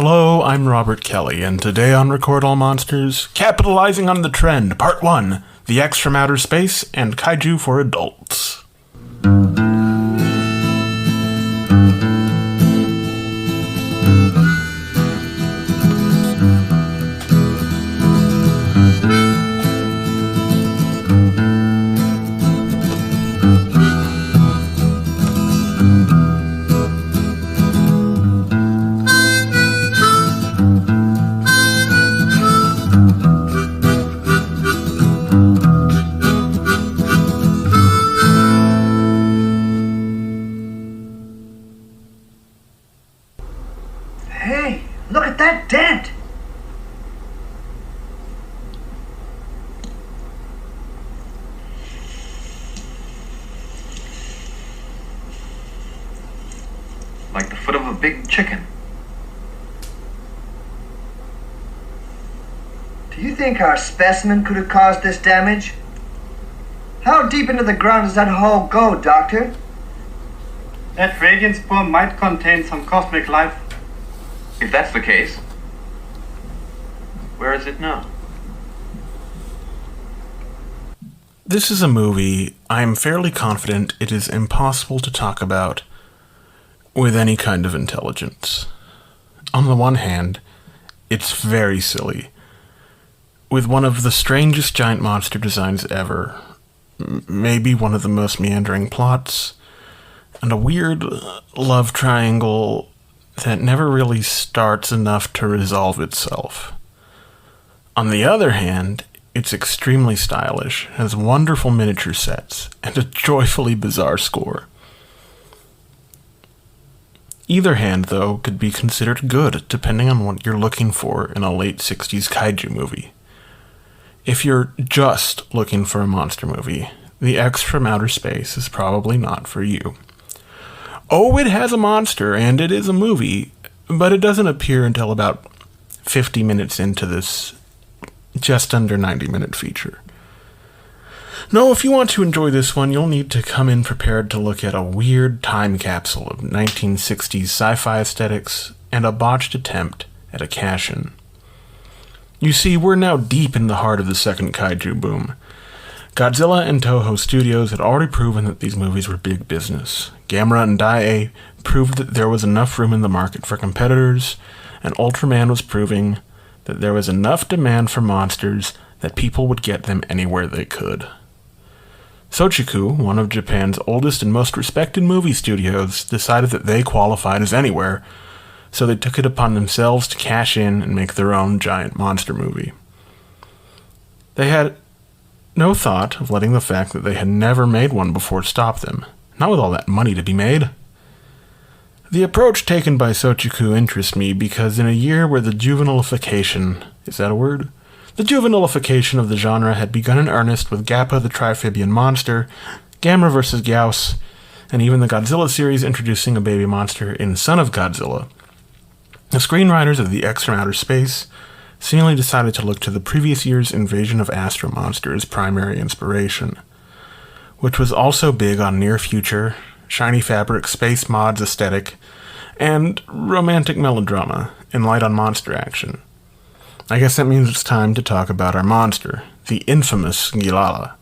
Hello, I'm Robert Kelly, and today on Record All Monsters, Capitalizing on the Trend, Part 1, The X from Outer Space, and Kaiju for Adults. Hey, look at that dent! Like the foot of a big chicken. Do you think our specimen could have caused this damage? How deep into the ground does that hole go, Doctor? That radiant spore might contain some cosmic life. If that's the case, where is it now? This is a movie I'm fairly confident it is impossible to talk about with any kind of intelligence. On the one hand, it's very silly, with one of the strangest giant monster designs ever, maybe one of the most meandering plots, and a weird love triangle that never really starts enough to resolve itself. On the other hand, it's extremely stylish, has wonderful miniature sets, and a joyfully bizarre score. Either hand, though, could be considered good, depending on what you're looking for in a late 60s kaiju movie. If you're just looking for a monster movie, The X from Outer Space is probably not for you. Oh, it has a monster, and it is a movie, but it doesn't appear until about 50 minutes into this just under 90-minute feature. No, if you want to enjoy this one, you'll need to come in prepared to look at a weird time capsule of 1960s sci-fi aesthetics and a botched attempt at a cash-in. You see, we're now deep in the heart of the second Kaiju Boom. Godzilla and Toho Studios had already proven that these movies were big business. Gamera and Daiei proved that there was enough room in the market for competitors, and Ultraman was proving that there was enough demand for monsters that people would get them anywhere they could. Sochiku, one of Japan's oldest and most respected movie studios, decided that they qualified as anywhere, so they took it upon themselves to cash in and make their own giant monster movie. They had no thought of letting the fact that they had never made one before stop them, not with all that money to be made. The approach taken by Sochiku interests me because in a year where the juvenilification, is that a word? The juvenilification of the genre had begun in earnest with Gappa the Trifibian Monster, Gamera vs. Gyaos, and even the Godzilla series introducing a baby monster in Son of Godzilla. The screenwriters of The X from Outer Space seemingly decided to look to the previous year's Invasion of Astro Monster as primary inspiration, which was also big on near-future, shiny fabric, space mods aesthetic, and romantic melodrama in light on monster action. I guess that means it's time to talk about our monster, the infamous Gilala.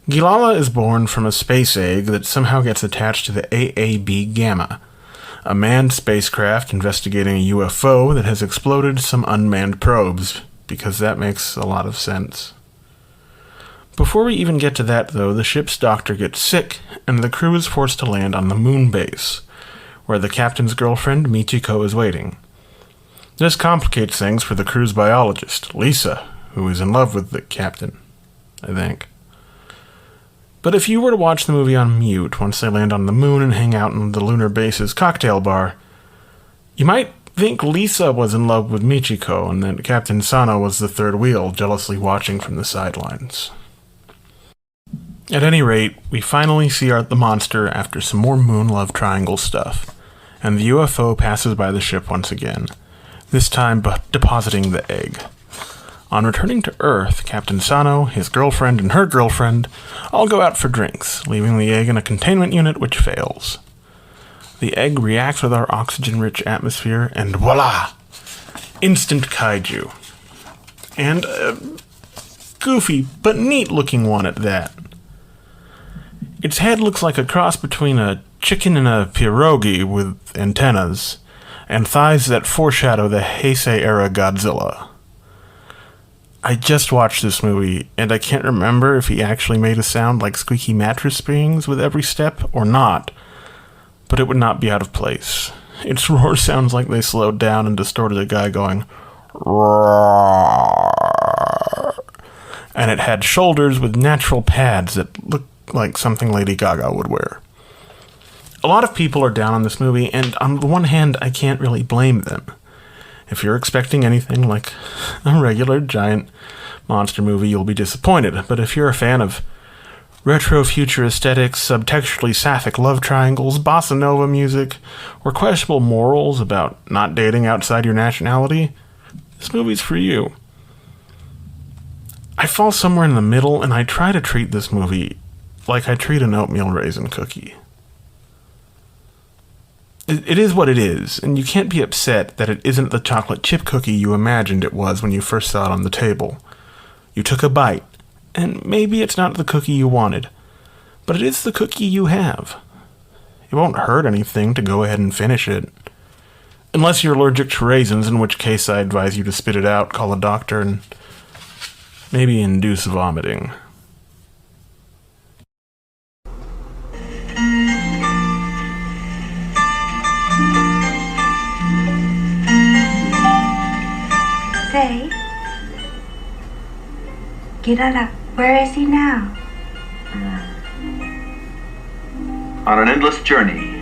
Gilala is born from a space egg that somehow gets attached to the AAB Gamma, a manned spacecraft investigating a UFO that has exploded some unmanned probes, because that makes a lot of sense. Before we even get to that, though, the ship's doctor gets sick, and the crew is forced to land on the moon base, where the captain's girlfriend, Michiko, is waiting. This complicates things for the crew's biologist, Lisa, who is in love with the captain, I think. But if you were to watch the movie on mute once they land on the moon and hang out in the lunar base's cocktail bar, you might think Lisa was in love with Michiko and that Captain Sano was the third wheel, jealously watching from the sidelines. At any rate, we finally see the monster after some more moon love triangle stuff, and the UFO passes by the ship once again, this time depositing the egg. On returning to Earth, Captain Sano, his girlfriend, and her girlfriend all go out for drinks, leaving the egg in a containment unit which fails. The egg reacts with our oxygen-rich atmosphere, and voila! Instant kaiju. And a goofy but neat-looking one at that. Its head looks like a cross between a chicken and a pierogi with antennas, and thighs that foreshadow the Heisei-era Godzilla. I just watched this movie, and I can't remember if he actually made a sound like squeaky mattress springs with every step or not, but it would not be out of place. Its roar sounds like they slowed down and distorted a guy going, roar. And it had shoulders with natural pads that looked like something Lady Gaga would wear. A lot of people are down on this movie, and on the one hand, I can't really blame them. If you're expecting anything like a regular giant monster movie, you'll be disappointed. But if you're a fan of retro-future aesthetics, subtextually sapphic love triangles, bossa nova music, or questionable morals about not dating outside your nationality, this movie's for you. I fall somewhere in the middle, and I try to treat this movie like I treat an oatmeal raisin cookie. It is what it is, and you can't be upset that it isn't the chocolate chip cookie you imagined it was when you first saw it on the table. You took a bite, and maybe it's not the cookie you wanted, but it is the cookie you have. It won't hurt anything to go ahead and finish it. Unless you're allergic to raisins, in which case I advise you to spit it out, call a doctor, and maybe induce vomiting. Say, Kirara, where is he now? On an endless journey.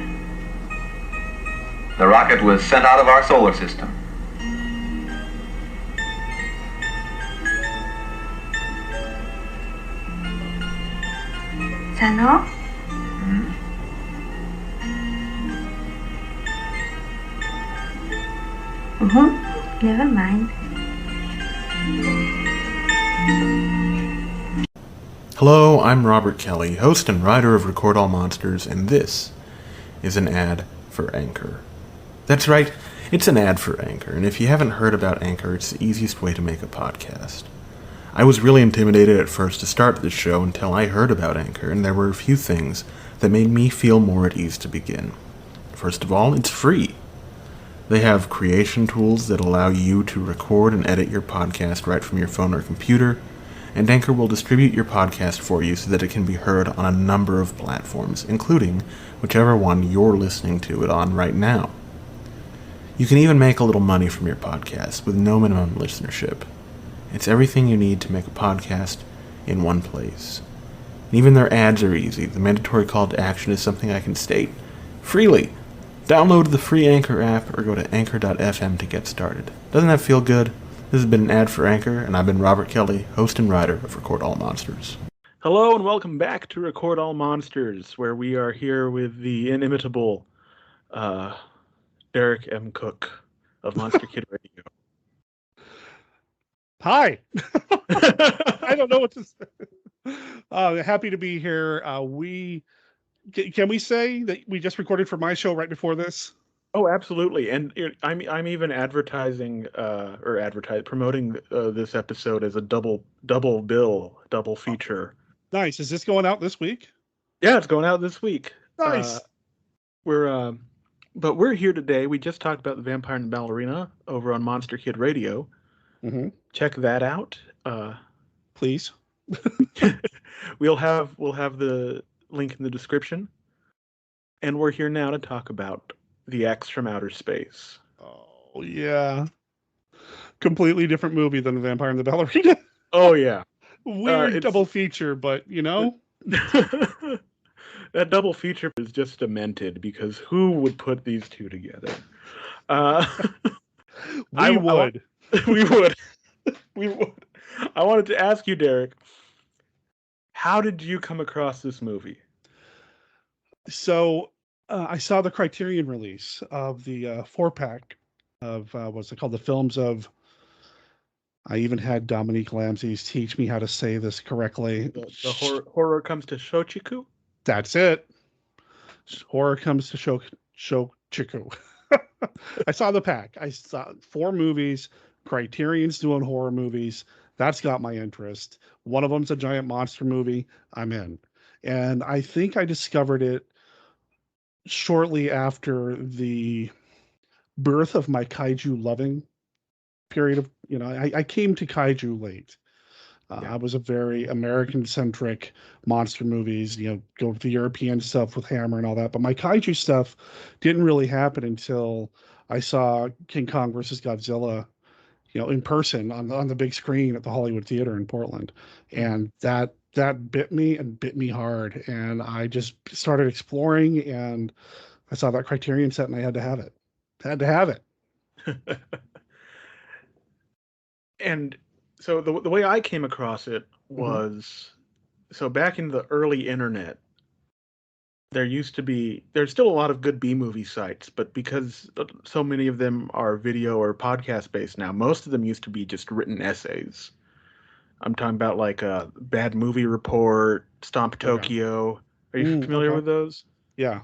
The rocket was sent out of our solar system. Sano? Never mind. Hello, I'm Robert Kelly, host and writer of Record All Monsters, and this is an ad for Anchor. That's right, it's an ad for Anchor, and if you haven't heard about Anchor, it's the easiest way to make a podcast. I was really intimidated at first to start this show until I heard about Anchor, and there were a few things that made me feel more at ease to begin. First of all, it's free. They have creation tools that allow you to record and edit your podcast right from your phone or computer, and Anchor will distribute your podcast for you so that it can be heard on a number of platforms, including whichever one you're listening to it on right now. You can even make a little money from your podcast with no minimum listenership. It's everything you need to make a podcast in one place. And even their ads are easy. The mandatory call to action is something I can state freely. Download the free Anchor app or go to anchor.fm to get started. Doesn't that feel good? This has been an ad for Anchor, and I've been Robert Kelly, host and writer of Record All Monsters. Hello, and welcome back to Record All Monsters, where we are here with the inimitable Derek M. Koch of Monster Kid Radio. Hi. I don't know what to say. Happy to be here. Can we say that we just recorded for my show right before this? Oh, absolutely. And I'm even promoting this episode as a double feature. Nice. Is this going out this week? Yeah, it's going out this week. Nice. But we're here today. We just talked about the Vampire and the Ballerina over on Monster Kid Radio. Mm-hmm. Check that out. Please. We'll have the link in the description. And we're here now to talk about The X from Outer Space. Oh, yeah. Completely different movie than The Vampire and the Ballerina. Oh, yeah. Weird double feature, but, you know. That double feature is just demented, because who would put these two together? We would. We would. We would. I wanted to ask you, Derek, how did you come across this movie? So I saw the Criterion release of the 4-pack of what's it called? The films of. I even had Dominique Lamzey's teach me how to say this correctly. The horror comes to Shochiku? That's it. Horror comes to Shochiku. I saw the pack. I saw 4 movies. Criterion's doing horror movies. That's got my interest. One of them's a giant monster movie. I'm in. And I think I discovered it shortly after the birth of my kaiju loving period of, I came to kaiju late. I was a very American centric monster movies, go with the European stuff with Hammer and all that. But my kaiju stuff didn't really happen until I saw King Kong versus Godzilla, in person on the big screen at the Hollywood Theater in Portland. And that bit me and bit me hard. And I just started exploring, and I saw that Criterion set and I had to have it. Had to have it. And so the way I came across it was, so back in the early internet, there's still a lot of good B-movie sites, but because so many of them are video or podcast based now, most of them used to be just written essays. I'm talking about like Bad Movie Report, Stomp Tokyo. Are you familiar with those? Yeah.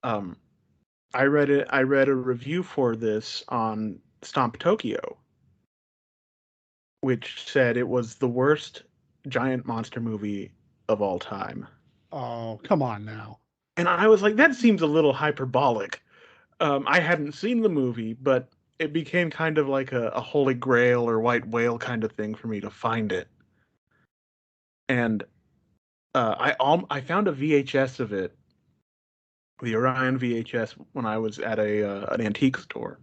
I read a review for this on Stomp Tokyo, which said it was the worst giant monster movie of all time. Oh, come on now. And I was like, that seems a little hyperbolic. I hadn't seen the movie, but it became kind of like a holy grail or white whale kind of thing for me to find it. And I found a VHS of it, the Orion VHS, when I was at an antique store.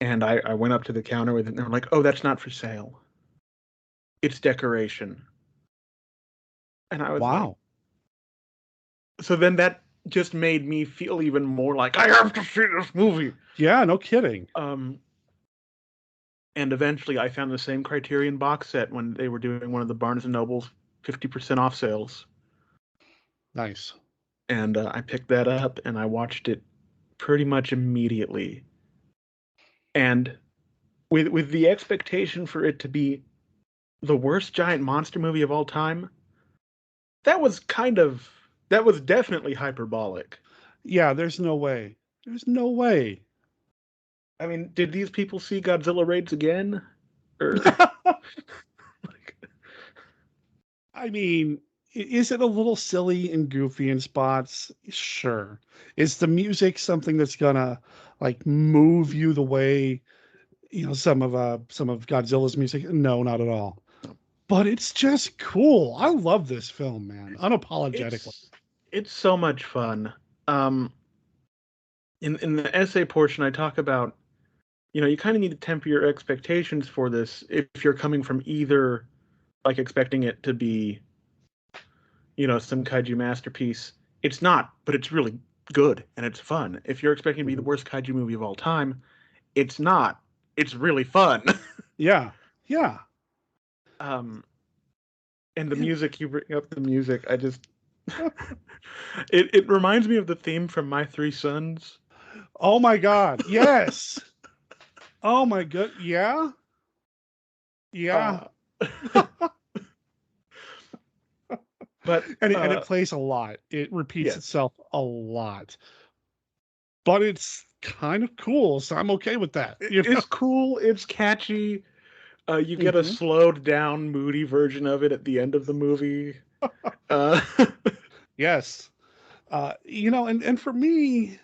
And I went up to the counter with it, and they were like, oh, that's not for sale. It's decoration. And I was wow. Like, so then that just made me feel even more like, I have to see this movie. Yeah, no kidding. And eventually I found the same Criterion box set when they were doing one of the Barnes & Noble's 50% off sales. Nice. And I picked that up, and I watched it pretty much immediately. And with the expectation for it to be the worst giant monster movie of all time, that was definitely hyperbolic. Yeah, there's no way. There's no way. I mean, did these people see Godzilla Raids again? Or I mean, is it a little silly and goofy in spots? Sure. Is the music something that's gonna like move you the way some of Godzilla's music? No, not at all. But it's just cool. I love this film, man. Unapologetically. It's so much fun. In the essay portion, I talk about, you kind of need to temper your expectations for this if you're coming from either, like, expecting it to be, some kaiju masterpiece. It's not, but it's really good and it's fun. If you're expecting to be the worst kaiju movie of all time, it's not. It's really fun. Yeah. Yeah. And the music, you bring up the music, I just it reminds me of the theme from My Three Sons. Oh my God. Yes. Oh my God. Yeah. Yeah. But and it plays a lot. It repeats itself a lot. But it's kind of cool, so I'm okay with that. It's cool, it's catchy. You get a slowed down, moody version of it at the end of the movie. Yes. And for me,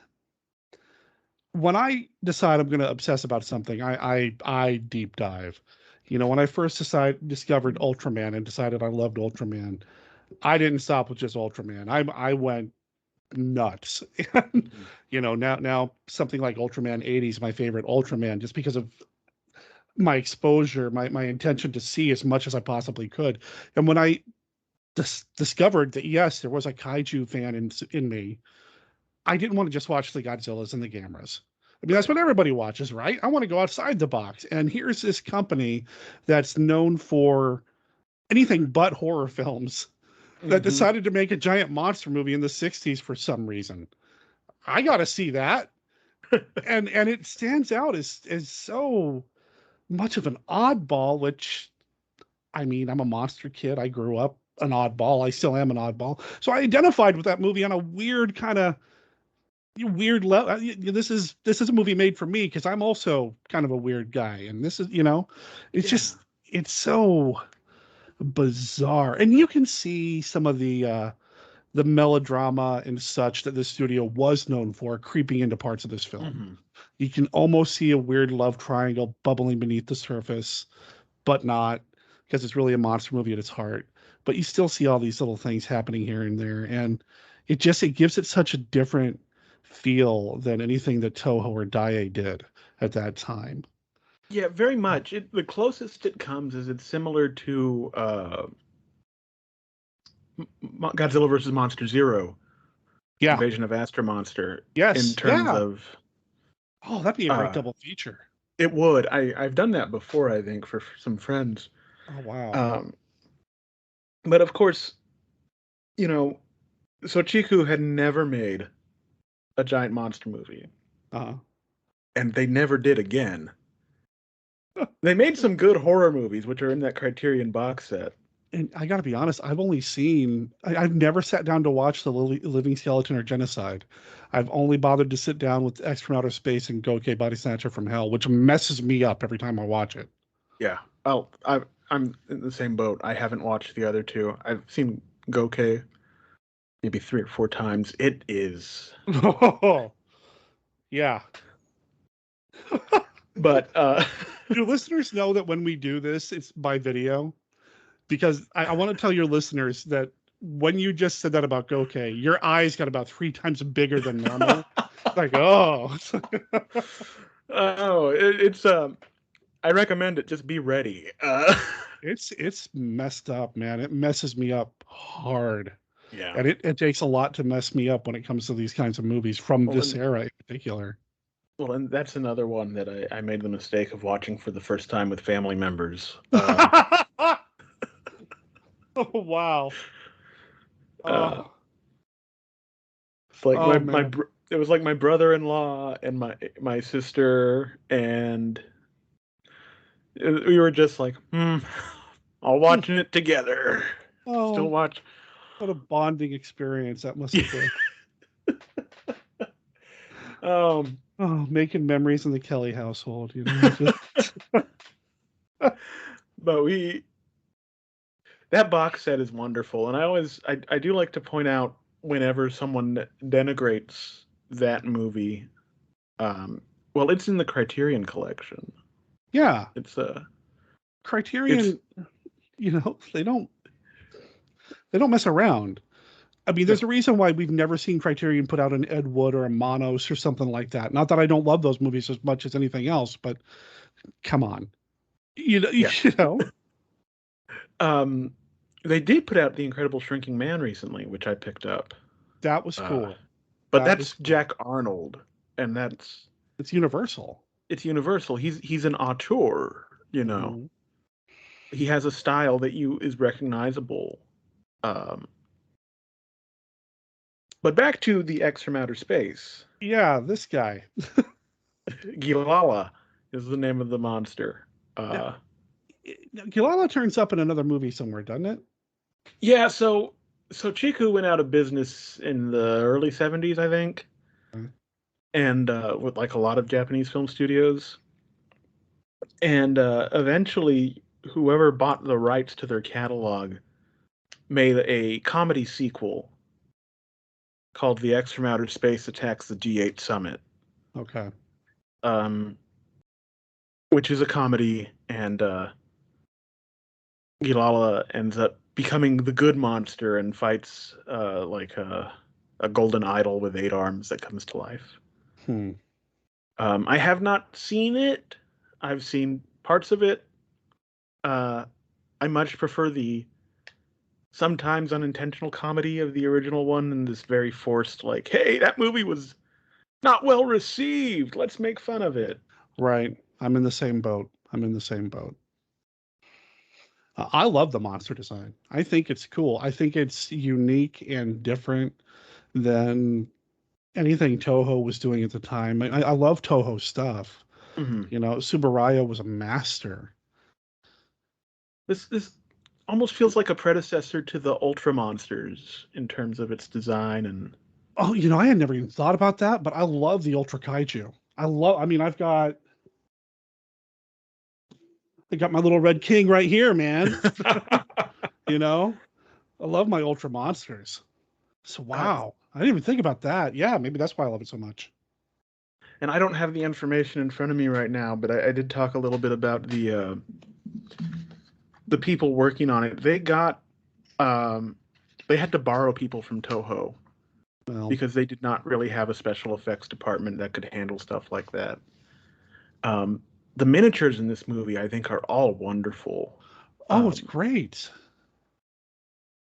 when I decide I'm going to obsess about something, I deep dive. When I first discovered Ultraman and decided I loved Ultraman, I didn't stop with just Ultraman. I went nuts. Now something like Ultraman 80 is my favorite Ultraman, just because of my exposure, my intention to see as much as I possibly could. And when I discovered that, yes, there was a kaiju fan in me, I didn't want to just watch the Godzillas and the Gamras. I mean, that's what everybody watches, right? I want to go outside the box. And here's this company that's known for anything but horror films that decided to make a giant monster movie in the 60s for some reason. I got to see that. and it stands out as so much of an oddball, which, I mean, I'm a monster kid. I grew up an oddball. I still am an oddball. So I identified with that movie on a weird kind of weird this is a movie made for me because I'm also kind of a weird guy, and this is it's just it's so bizarre, and you can see some of the melodrama and such that the studio was known for creeping into parts of this film. Mm-hmm. You can almost see a weird love triangle bubbling beneath the surface, but not, because it's really a monster movie at its heart. But you still see all these little things happening here and there, and it gives it such a different feel than anything that Toho or Daiei did at that time. Yeah, very much. The closest it comes is it's similar to Godzilla versus Monster Zero, Yeah. Invasion of Astro Monster. Yes. In terms of, oh, that'd be a great double feature. It would. I've done that before, I think, for some friends. Oh wow. But of course, Sochiku had never made a giant monster movie. And they never did again. They made some good horror movies, which are in that Criterion box set. And I gotta be honest, I've never sat down to watch The Living Skeleton or Genocide. I've only bothered to sit down with X from Outer Space and Gokei Body Snatcher from Hell, which messes me up every time I watch it. Yeah. Oh, I'm in the same boat. I haven't watched the other two. I've seen Gokei maybe 3 or 4 times. It is. Yeah. But do listeners know that when we do this, it's by video? Because I want to tell your listeners that when you just said that about Gokei, your eyes got about 3 times bigger than normal. Like, oh. It's I recommend it. Just be ready. It's messed up, man. It messes me up hard. Yeah. And it takes a lot to mess me up when it comes to these kinds of movies from this era in particular. Well, and that's another one that I made the mistake of watching for the first time with family members. Oh wow! It's like it was like my brother-in-law and my sister, and we were just like, all watching it together. Oh, still watch. What a bonding experience that must have been. Making memories in the Kelly household, But that box set is wonderful, and I do like to point out whenever someone denigrates that movie. Well, it's in the Criterion collection. Yeah, it's Criterion. They don't mess around. I mean, there's a reason why we've never seen Criterion put out an Ed Wood or a Monos or something like that. Not that I don't love those movies as much as anything else, but come on, They did put out The Incredible Shrinking Man recently, which I picked up. That was cool. But that's Jack Arnold, and it's Universal. It's Universal. He's an auteur, Mm-hmm. He has a style that is recognizable. But back to the X from Outer Space. Yeah, this guy. Gilala is the name of the monster. Gilala turns up in another movie somewhere, doesn't it? Yeah, so Chiku went out of business in the early 70s, I think. Mm-hmm. And with like a lot of Japanese film studios. And eventually, whoever bought the rights to their catalog made a comedy sequel called The X from Outer Space Attacks the G8 Summit. Okay. Which is a comedy, and Gilala ends up becoming the good monster and fights like a golden idol with 8 arms that comes to life. I have not seen it. I've seen parts of it. I much prefer the sometimes unintentional comedy of the original one, and this very forced, like, hey, that movie was not well received, let's make fun of it. Right. I'm in the same boat. I love the monster design. I think it's cool. I think it's unique and different than anything Toho was doing at the time. I love Toho stuff. Mm-hmm. Subaraya was a master. This almost feels like a predecessor to the Ultra Monsters in terms of its design and Oh, I had never even thought about that, but I love the Ultra Kaiju. I mean, I got my little Red King right here, man. You know, I love my Ultra monsters. So wow, I didn't even think about that. Yeah, maybe that's why I love it so much. And I don't have the information in front of me right now, but I did talk a little bit about the people working on it. They had to borrow people from Toho Well, because they did not really have a special effects department that could handle stuff like that. The miniatures in this movie, I think, are all wonderful. oh, it's great.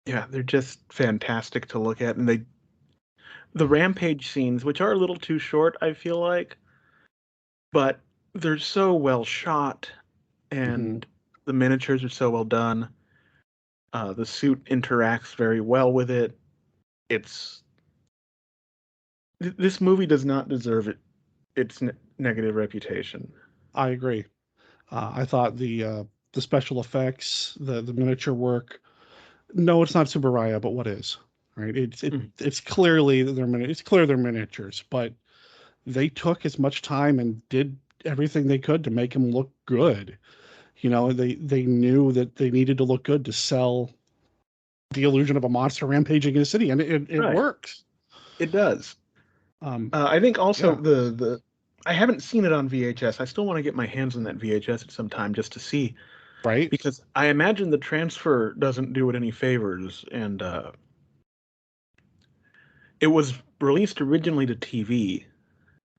Yeah, they're just fantastic to look at, and the rampage scenes, which are a little too short, I feel like, but they're so well shot, and the miniatures are so well done. The suit interacts very well with it. This movie does not deserve its negative reputation. I agree. I thought the special effects, the miniature work. No, it's not Subaraya, but what is? Right? It's clearly it's clear they're miniatures, but they took as much time and did everything they could to make them look good. They knew that they needed to look good to sell the illusion of a monster rampaging in a city, and it Right. works. It does. I think also yeah. I haven't seen it on VHS. I still want to get my hands on that VHS at some time just to see, Right? because I imagine the transfer doesn't do it any favors, and it was released originally to TV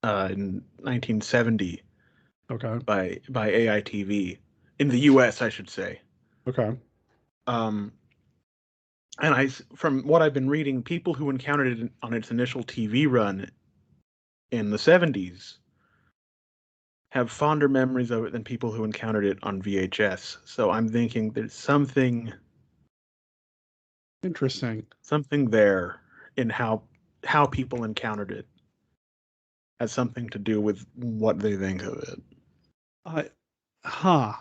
in 1970 Okay. by AITV in the U.S., I should say. Okay. Um, and from what I've been reading, people who encountered it on its initial TV run in the 70s have fonder memories of it than people who encountered it on VHS. So I'm thinking there's something Interesting. there in how people encountered it has something to do with what they think of it. Huh.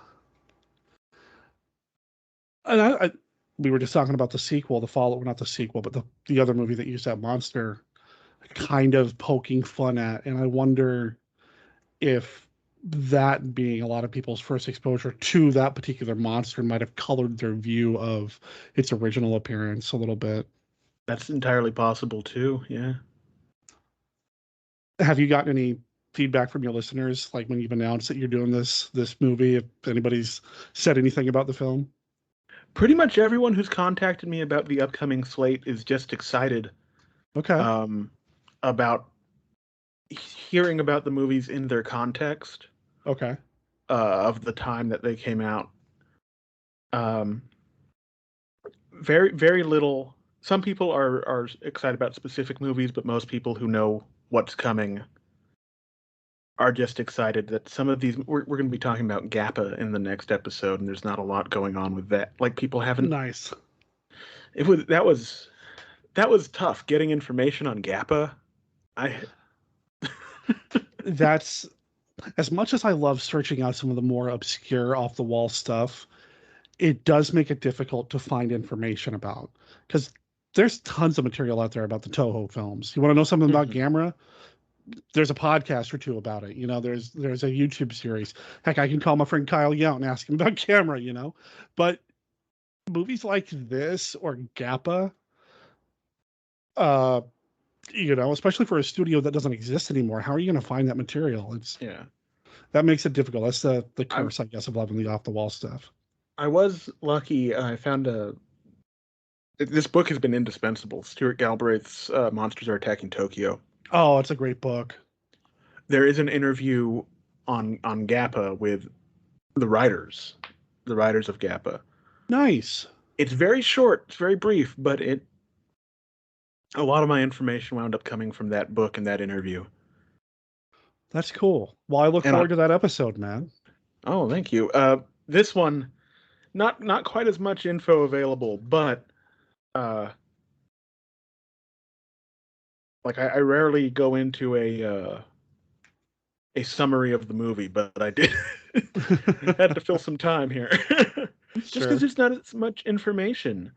And we were just talking about the sequel, the follow, not the sequel, but the other movie that used that monster kind of poking fun at. And I wonder if that being a lot of people's first exposure to that particular monster might have colored their view of its original appearance a little bit. That's entirely possible too. Yeah. Have you gotten any feedback from your listeners, like when you've announced that you're doing this movie? If anybody's said anything about the film? Pretty much everyone who's contacted me about the upcoming slate is just excited Okay. About hearing about the movies in their context. Okay. Of the time that they came out. Very, very little. Some people are excited about specific movies, but most people who know what's coming are just excited that some of these. We're going to be talking about GAPPA in the next episode, and there's not a lot going on with that. Like, people haven't. Nice. That was tough getting information on GAPPA. That's, as much as I love searching out some of the more obscure off the wall stuff, it does make it difficult to find information about, because there's tons of material out there about the Toho films. You want to know something about Gamera? There's a podcast or two about it. There's a YouTube series. Heck, I can call my friend Kyle Yount and ask him about Gamera, but movies like this or GAPPA, especially for a studio that doesn't exist anymore, how are you going to find that material? That makes it difficult. That's the curse, I guess, of loving the off the wall stuff. I was lucky. I found this book has been indispensable. Stuart Galbraith's Monsters Are Attacking Tokyo. Oh, it's a great book. There is an interview on GAPPA with the writers of GAPPA. Nice. It's very short, it's very brief, but a lot of my information wound up coming from that book and that interview. That's cool. Well, I look forward to that episode, man. Oh, thank you. This one, not quite as much info available, but like I rarely go into a summary of the movie, but I did had to fill some time here. Just because there's not as much information.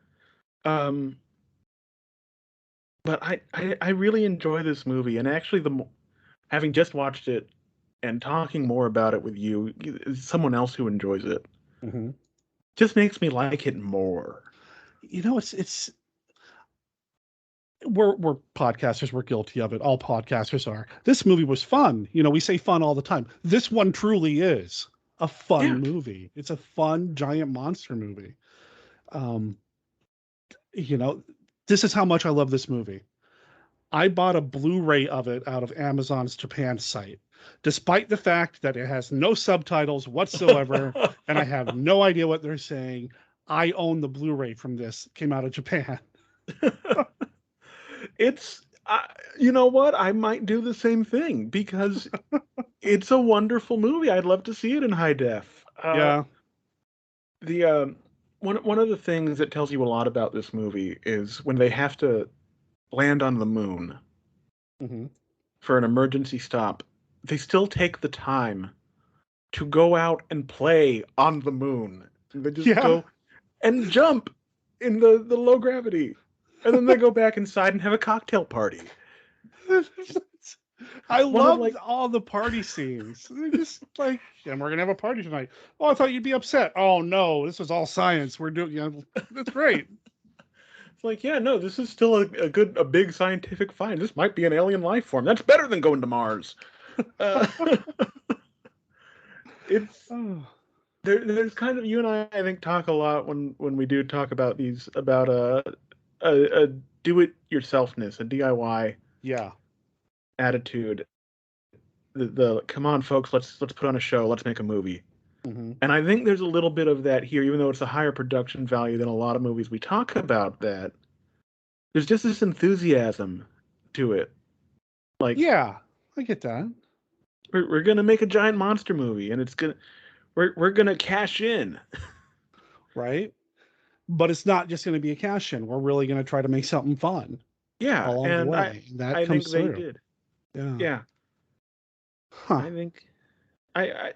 But I really enjoy this movie, and actually, having just watched it and talking more about it with you, someone else who enjoys it, Mhm. just makes me like it more. It's we're podcasters, we're guilty of it. All podcasters are. This movie was fun. We say fun all the time. This one truly is a fun Yeah. movie. It's a fun giant monster movie. Um, this is how much I love this movie. I bought a Blu-ray of it out of Amazon's Japan site, despite the fact that it has no subtitles whatsoever, and I have no idea what they're saying. I own the Blu-ray from this. Came out of Japan. It's, you know what? I might do the same thing because it's a wonderful movie. I'd love to see it in high def. Yeah. The one of the things that tells you a lot about this movie is when they have to land on the moon Mm-hmm. for an emergency stop, they still take the time to go out and play on the moon. They just go and jump in the low gravity. And then they go back inside and have a cocktail party. I love all the party scenes. They're just like, and we're gonna have a party tonight. Oh, I thought you'd be upset. Oh no, this was all science. We're doing, that's great. It's like, yeah, no, this is still a big scientific find. This might be an alien life form. That's better than going to Mars. It's there's kind of, you and I think, talk a lot when we do talk about these, about a do-it-yourselfness, a DIY attitude. The come on, folks, let's put on a show, let's make a movie. Mm-hmm. And I think there's a little bit of that here, even though it's a higher production value than a lot of movies we talk about. That there's just this enthusiasm to it. Like, yeah, I get that. We're gonna make a giant monster movie, and we're gonna cash in, right? But it's not just going to be a cash in. We're really going to try to make something fun. Yeah, along and the way. I think they did. Yeah. Huh. I think I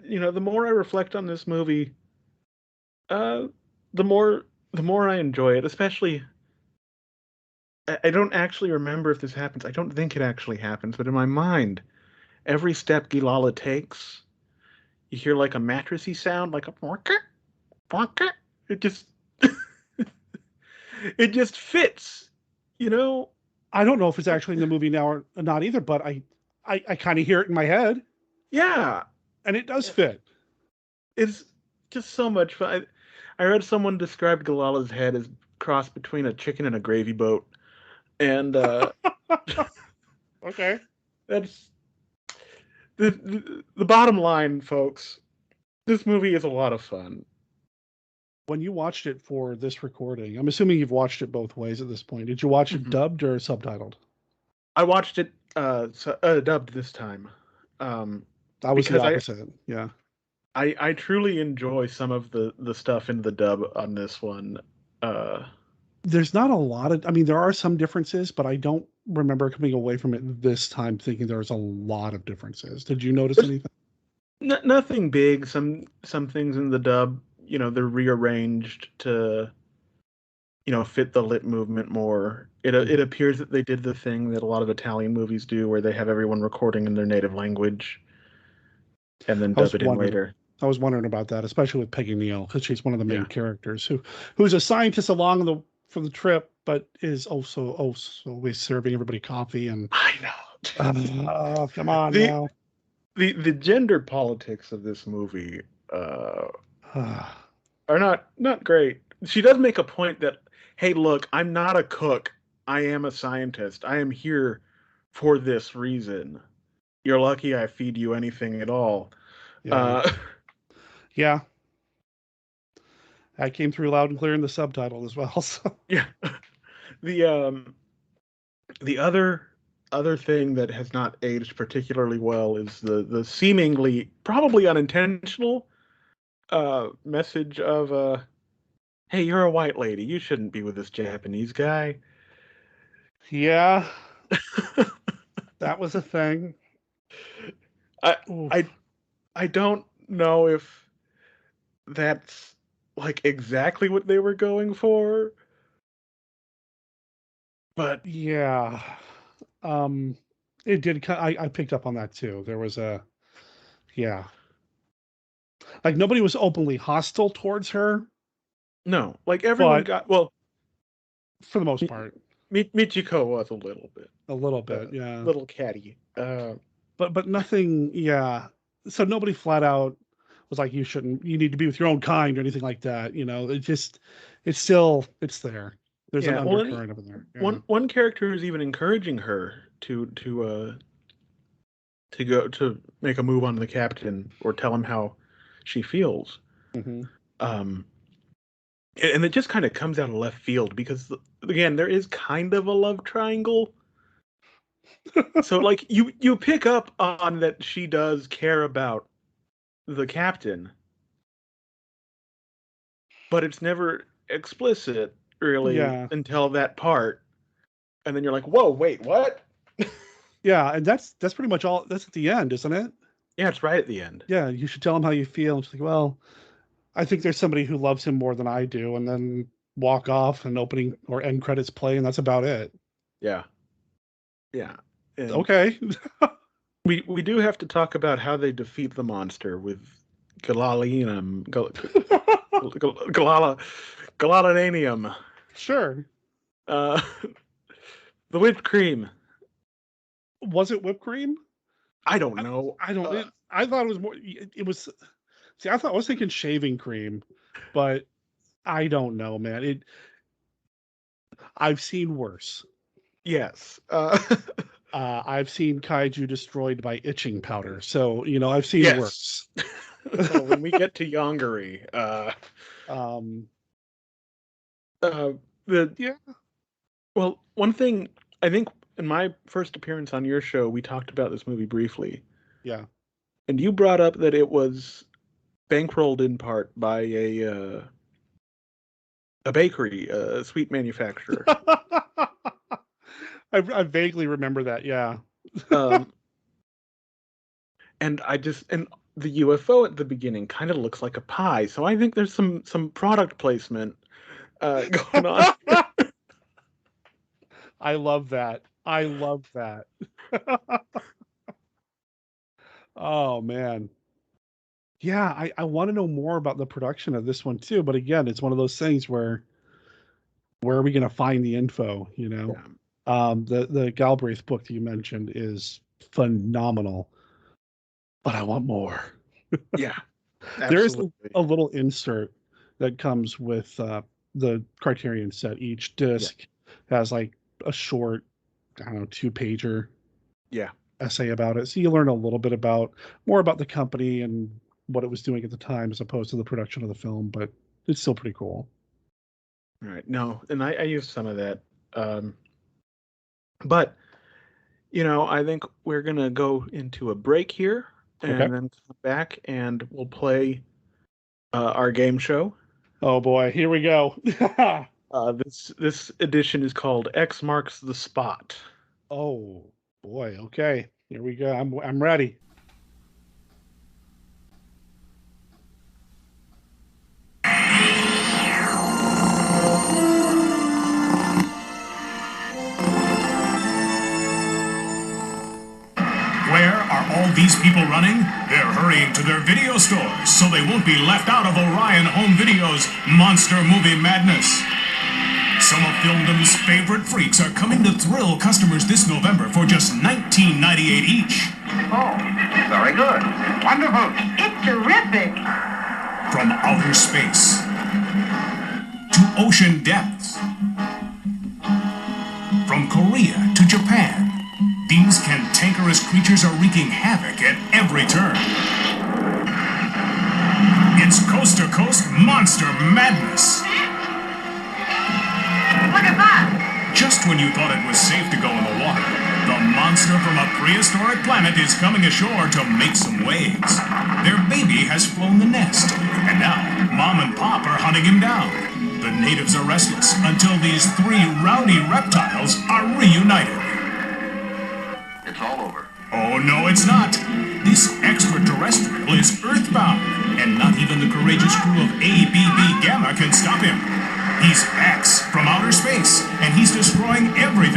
the more I reflect on this movie, the more I enjoy it. Especially, I don't actually remember if this happens. I don't think it actually happens, but in my mind, every step Gilala takes, you hear like a mattressy sound, like a porka, porka. It just it just fits, I don't know if it's actually in the movie now or not either, but I kind of hear it in my head. Yeah, and it does fit. It's just so much fun. I read someone describe Galala's head as cross between a chicken and a gravy boat, and okay, that's the bottom line, folks. This movie is a lot of fun. When you watched it for this recording, I'm assuming you've watched it both ways at this point. Did you watch it dubbed or subtitled? I watched it dubbed this time. I was the opposite. I truly enjoy some of the stuff in the dub on this one. There's not a lot of, there are some differences, but I don't remember coming away from it this time thinking there was a lot of differences. Did you notice anything? Nothing big. Some things in the dub, they're rearranged to, fit the lit movement more. It appears that they did the thing that a lot of Italian movies do, where they have everyone recording in their native language and then dub it in later. I was wondering about that, especially with Peggy Neal, because she's one of the main characters who's a scientist along for the trip, but is also always serving everybody coffee. And I know. Come on now. The gender politics of this movie are not great. She does make a point that, hey, look, I'm not a cook. I am a scientist. I am here for this reason. You're lucky I feed you anything at all. Yeah. That came through loud and clear in the subtitle as well. So. Yeah. The other thing that has not aged particularly well is the seemingly, probably unintentional message of hey, you're a white lady. You shouldn't be with this Japanese guy. Yeah. That was a thing. I don't know if that's like exactly what they were going for, But Yeah. It did. I picked up on that too. There was yeah. Like nobody was openly hostile towards her, no, like everyone but got well. for the most part, Michiko was a little bit, a little bit, yeah. little catty. But nothing, yeah. So nobody flat out was like, you need to be with your own kind or anything like that. It's there. There's an Yeah, well, undercurrent over there. Yeah. one character is even encouraging her to go to make a move on the captain or tell him how she feels. Mm-hmm. And it just kind of comes out of left field because again, there is kind of a love triangle. So like you pick up on that she does care about the captain, but it's never explicit really until that part, and then you're like, whoa, wait, what? Yeah, and that's pretty much all. That's at the end, isn't it? Yeah, it's right at the end. Yeah, you should tell him how you feel. And she's like, well, I think there's somebody who loves him more than I do, and then walk off and opening or end credits play, and that's about it. Yeah. And okay. we do have to talk about how they defeat the monster with Galadanium. Sure. The whipped cream. Was it whipped cream? I don't know. I don't. I thought it was more. It was. See, I was thinking shaving cream, but I don't know, man. I've seen worse. Yes. I've seen kaiju destroyed by itching powder, so I've seen worse. So when we get to Yongari, well, one thing I think in my first appearance on your show, we talked about this movie briefly. Yeah. And you brought up that it was bankrolled in part by a bakery, a sweet manufacturer. I vaguely remember that, yeah. And the UFO at the beginning kind of looks like a pie, so I think there's some product placement going on. I love that. Oh man. Yeah, I want to know more about the production of this one too, but again, it's one of those things where are we going to find the info, Yeah. The Galbraith book that you mentioned is phenomenal, but I want more. Yeah. There is a little insert that comes with the Criterion set. Each disc has like a short, 2-pager essay about it. So you learn a little bit more about the company and what it was doing at the time as opposed to the production of the film, but it's still pretty cool. All right. No, and I used some of that. But, I think we're going to go into a break here and then come back and we'll play our game show. Oh boy, here we go. This edition is called X Marks the Spot. Oh boy, okay. Here we go. I'm ready. Where are all these people running? They're hurrying to their video stores so they won't be left out of Orion Home Video's Monster Movie Madness. Some of Filmdom's favorite freaks are coming to thrill customers this November for just $19.98 each. Oh, very good. Wonderful. It's terrific. From outer space to ocean depths, from Korea to Japan, these cantankerous creatures are wreaking havoc at every turn. It's Coast to Coast Monster Madness. Look at that. Just when you thought it was safe to go in the water, the monster from a prehistoric planet is coming ashore to make some waves. Their baby has flown the nest, and now Mom and Pop are hunting him down. The natives are restless until these 3 rowdy reptiles are reunited. It's all over. Oh, no, it's not. This extraterrestrial is earthbound, and not even the courageous crew of ABB Gamma can stop him. He's X from outer space, and he's destroying everything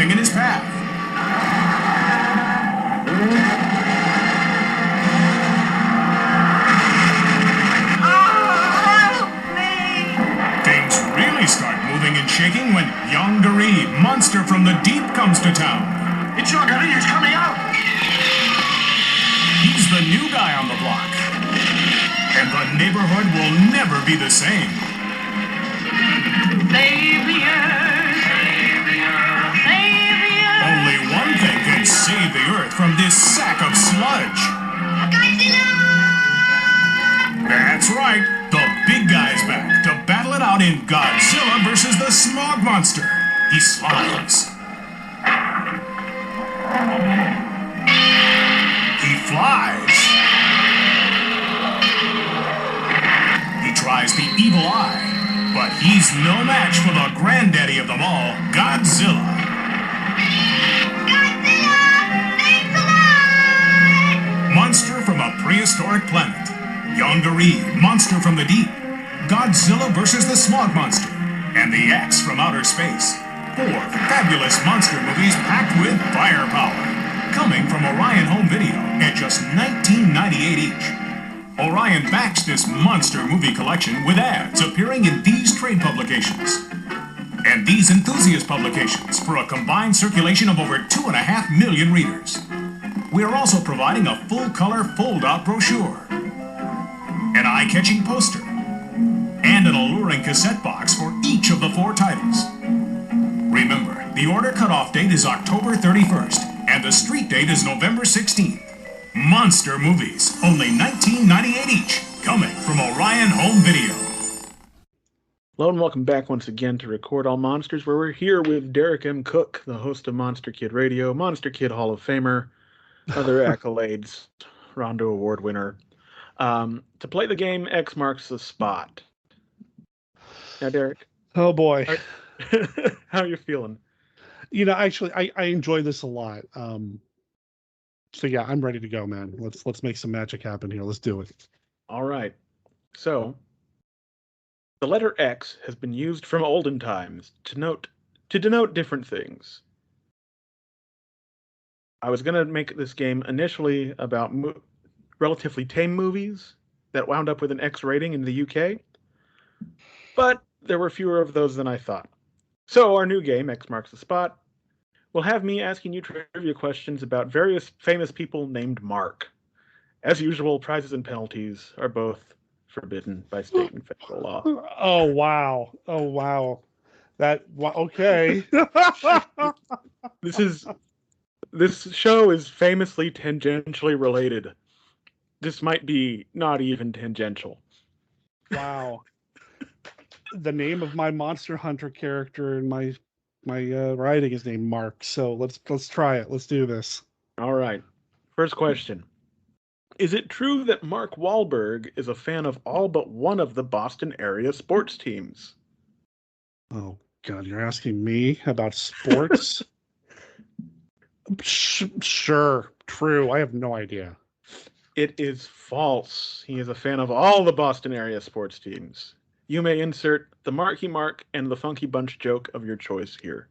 monster from the deep comes to town. It's your gun, he's coming out! He's the new guy on the block. And the neighborhood will never be the same. Save the earth! Save the earth! Save the earth! Only one thing can save the earth from this sack of sludge. Godzilla! That's right. The big guy's back to battle it out in Godzilla versus the Smog Monster. He slides. He flies. He tries the evil eye, but he's no match for the granddaddy of them all, Godzilla. Godzilla! Thanks a lot! Monster from a prehistoric planet. Yondery, Monster from the Deep. Godzilla versus the Smog Monster. And the X from outer space. 4 fabulous monster movies packed with firepower. Coming from Orion Home Video at just $19.98 each. Orion backs this monster movie collection with ads appearing in these trade publications. And these enthusiast publications for a combined circulation of over 2.5 million readers. We are also providing a full-color fold-out brochure, an eye-catching poster, and an alluring cassette box for each of the 4 titles. Remember, the order cutoff date is October 31st, and the street date is November 16th. Monster movies, only $19.98 each, coming from Orion Home Video. Hello and welcome back once again to Record All Monsters, where we're here with Derek M. Cook, the host of Monster Kid Radio, Monster Kid Hall of Famer, other accolades, Rondo Award winner. To play the game, X marks the spot. Now, Derek. Oh boy. How are you feeling? You know, actually, I enjoy this a lot. So yeah, I'm ready to go, man. Let's make some magic happen here. Let's do it. All right. So, the letter X has been used from olden times to denote different things. I was going to make this game initially about relatively tame movies that wound up with an X rating in the UK, but there were fewer of those than I thought. So our new game, X Marks the Spot, will have me asking you trivia questions about various famous people named Mark. As usual, prizes and penalties are both forbidden by state and federal law. Oh wow! Oh wow! Okay. This show is famously tangentially related. This might be not even tangential. Wow. The name of my Monster Hunter character in my writing is named Mark. So let's try it. Let's do this. All right. First question. Is it true that Mark Wahlberg is a fan of all but one of the Boston area sports teams? Oh God, you're asking me about sports? Sure, true. I have no idea. It is false. He is a fan of all the Boston area sports teams. You may insert the Marky Mark and the Funky Bunch joke of your choice here.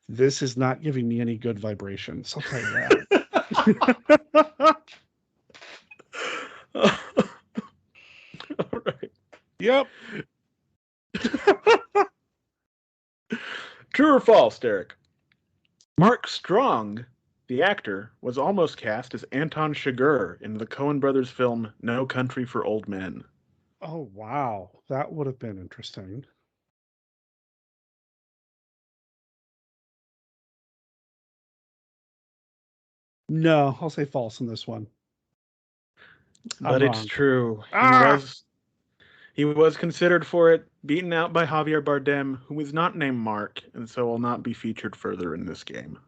This is not giving me any good vibrations. I'll tell you that. All right. Yep. True or false, Derek? Mark Strong, the actor, was almost cast as Anton Chigurh in the Coen brothers film No Country for Old Men. Oh, wow. That would have been interesting. No, I'll say false on this one. But I'm it's wrong. true. He was considered for it, beaten out by Javier Bardem, who is not named Mark, and so will not be featured further in this game.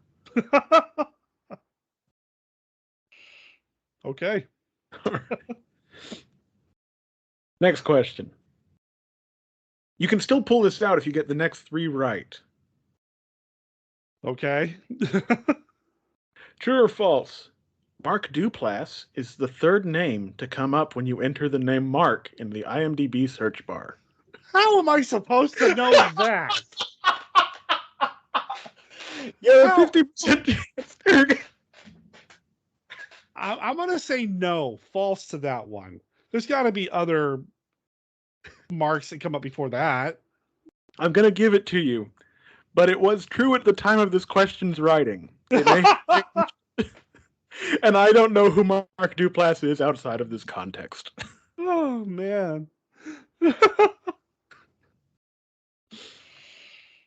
Okay. Next question. You can still pull this out if you get the next 3 right. Okay. True or false? Mark Duplass is the 3rd name to come up when you enter the name Mark in the IMDb search bar. How am I supposed to know that? Yeah, 50% chance. I'm going to say no, false to that one. There's got to be other marks that come up before that. I'm going to give it to you, but it was true at the time of this question's writing. It may and I don't know who Mark Duplass is outside of this context. Oh, man.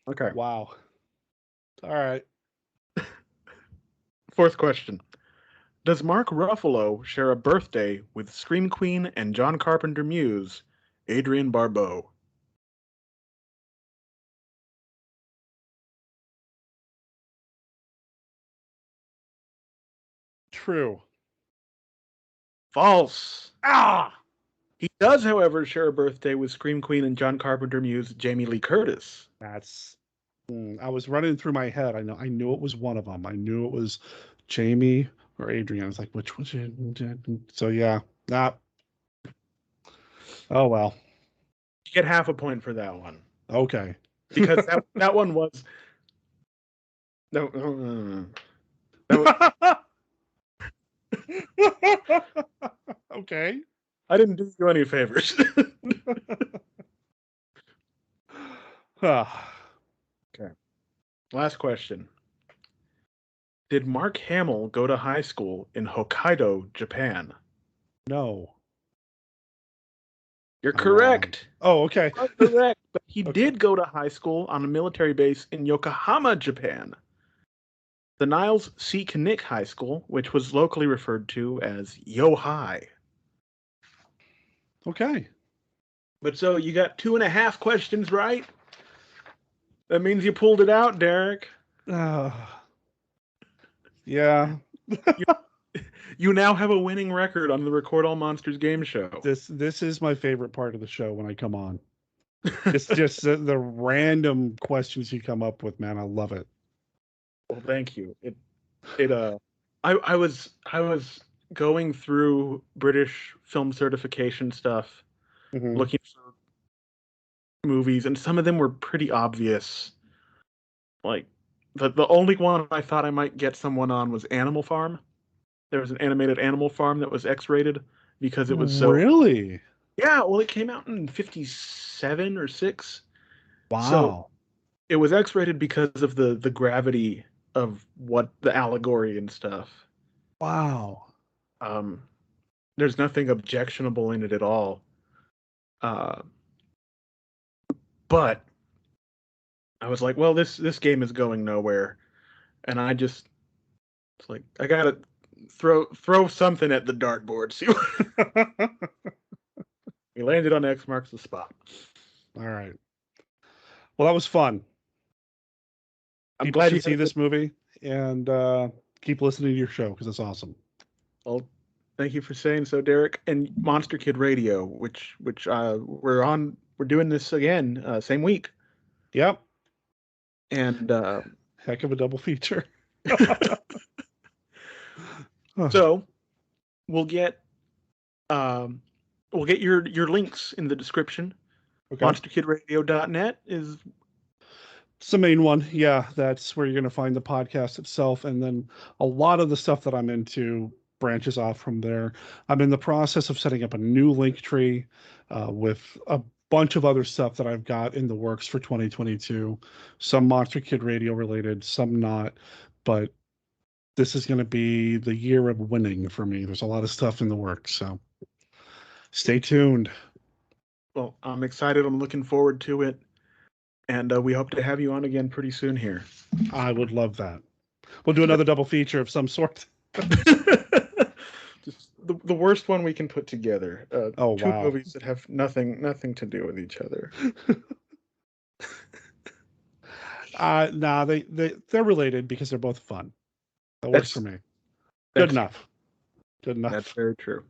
Okay. Wow. All right. Fourth question. Does Mark Ruffalo share a birthday with Scream Queen and John Carpenter muse, Adrienne Barbeau? True. False. Ah! He does, however, share a birthday with Scream Queen and John Carpenter muse, Jamie Lee Curtis. That's... I was running through my head. I knew it was one of them. I knew it was Jamie or Adrienne. I was like, which was it? So, yeah. Nah. Oh, well. You get half a point for that one. Okay. Because that one was... No. That was... Okay. I didn't do you any favors. Okay. Last question. Did Mark Hamill go to high school in Hokkaido, Japan? No. You're correct. Oh, okay. You're correct. But he Okay. did go to high school on a military base in Yokohama, Japan. The Niles C. Knick High School, which was locally referred to as Yo High. Okay. But so you got 2.5 questions right. That means you pulled it out, Derek. Yeah. You now have a winning record on the Record All Monsters game show. This is my favorite part of the show when I come on. It's just the random questions you come up with, man. I love it. Well, thank you. I was going through British film certification stuff, Mhm. looking for movies, and some of them were pretty obvious. Like the only one I thought I might get someone on was Animal Farm. There was an animated Animal Farm that was X-rated because it was so... Really? Yeah, well, it came out in 57 or 6. Wow. So it was X-rated because of the gravity of what the allegory and stuff. Wow. There's nothing objectionable in it at all. But I was like, well, this game is going nowhere, and it's like I gotta throw something at the dartboard. See what we landed on X marks the spot. All right. Well, that was fun. I'm People glad should you see this movie and keep listening to your show because it's awesome. Well, thank you for saying so, Derek. And Monster Kid Radio, which we're on. We're doing this again, same week. Yep. And heck of a double feature. So we'll get your links in the description. Okay. MonsterKidRadio.net is... It's the main one. Yeah, that's where you're going to find the podcast itself. And then a lot of the stuff that I'm into branches off from there. I'm in the process of setting up a new link tree with a bunch of other stuff that I've got in the works for 2022. Some Monster Kid Radio related, some not. But this is going to be the year of winning for me. There's a lot of stuff in the works. So stay tuned. Well, I'm excited. I'm looking forward to it. And we hope to have you on again pretty soon here. I would love that. We'll do another double feature of some sort. Just the worst one we can put together. Oh, two wow. movies that have nothing to do with each other. Nah, they're related because they're both fun. That works for me. Good enough. Good enough. That's very true.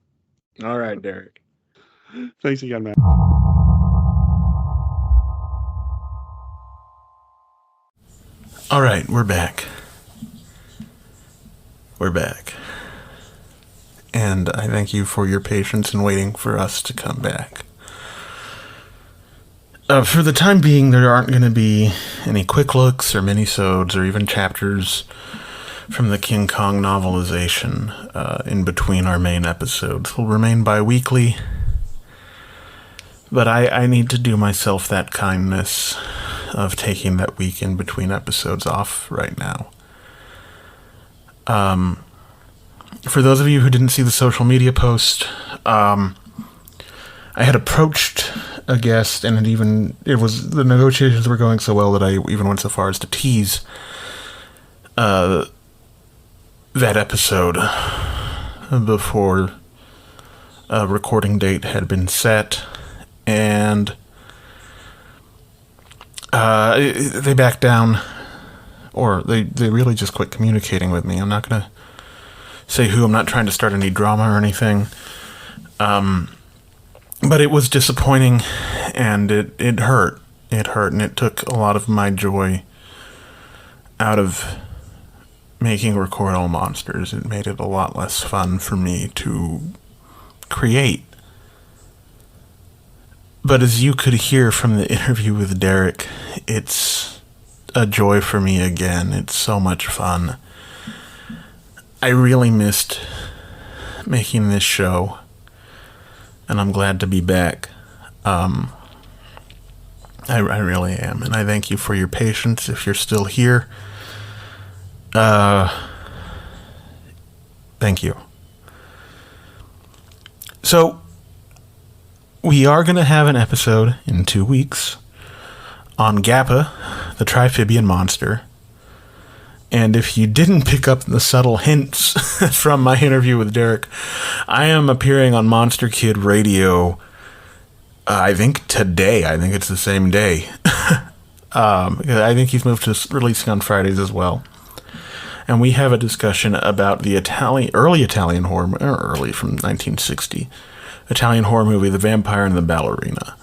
All right, Derek. Thanks again, man. All right, we're back. We're back. And I thank you for your patience in waiting for us to come back. For the time being, there aren't going to be any quick looks or minisodes or even chapters from the King Kong novelization in between our main episodes. They'll remain bi-weekly, but I need to do myself that kindness of taking that week in between episodes off right now. For those of you who didn't see the social media post, I had approached a guest, and the negotiations were going so well that I even went so far as to tease that episode before a recording date had been set, and they backed down, or they really just quit communicating with me. I'm not going to say who. I'm not trying to start any drama or anything. But it was disappointing, and it hurt. It hurt, and it took a lot of my joy out of making Record All Monsters. It made it a lot less fun for me to create. But as you could hear from the interview with Derek, it's a joy for me again. It's so much fun. I really missed making this show, and I'm glad to be back. I really am, and I thank you for your patience if you're still here. Thank you. So, we are going to have an episode in 2 weeks on Gappa, the Triphibian monster. And if you didn't pick up the subtle hints from my interview with Derek, I am appearing on Monster Kid Radio, I think today. I think it's the same day. I think he's moved to releasing on Fridays as well. And we have a discussion about the early Italian horror, or early from 1960, Italian horror movie, The Vampire and the Ballerina.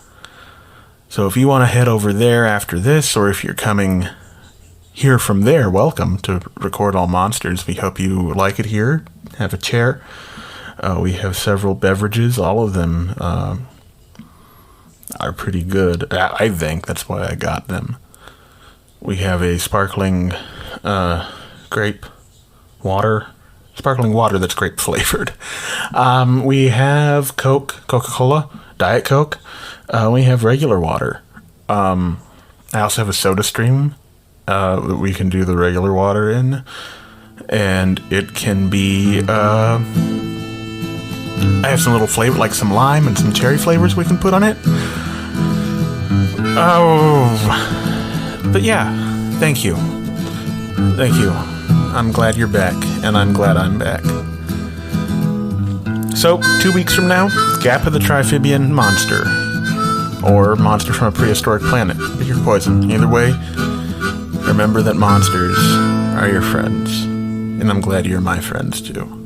So if you want to head over there after this, or if you're coming here from there, welcome to Record All Monsters. We hope you like it here. Have a chair. We have several beverages. All of them are pretty good. I think that's why I got them. We have a sparkling grape water. Sparkling water that's grape flavored. We have Coca-Cola, Diet Coke. We have regular water. I also have a soda stream that we can do the regular water in, and it can be I have some little flavor, like some lime and some cherry flavors we can put on it. But yeah, thank you. I'm glad you're back, and I'm glad I'm back. So 2 weeks from now, Gappa the Triphibian monster, or monster from a prehistoric planet. Pick your poison. Either way, remember that monsters are your friends, and I'm glad you're my friends too.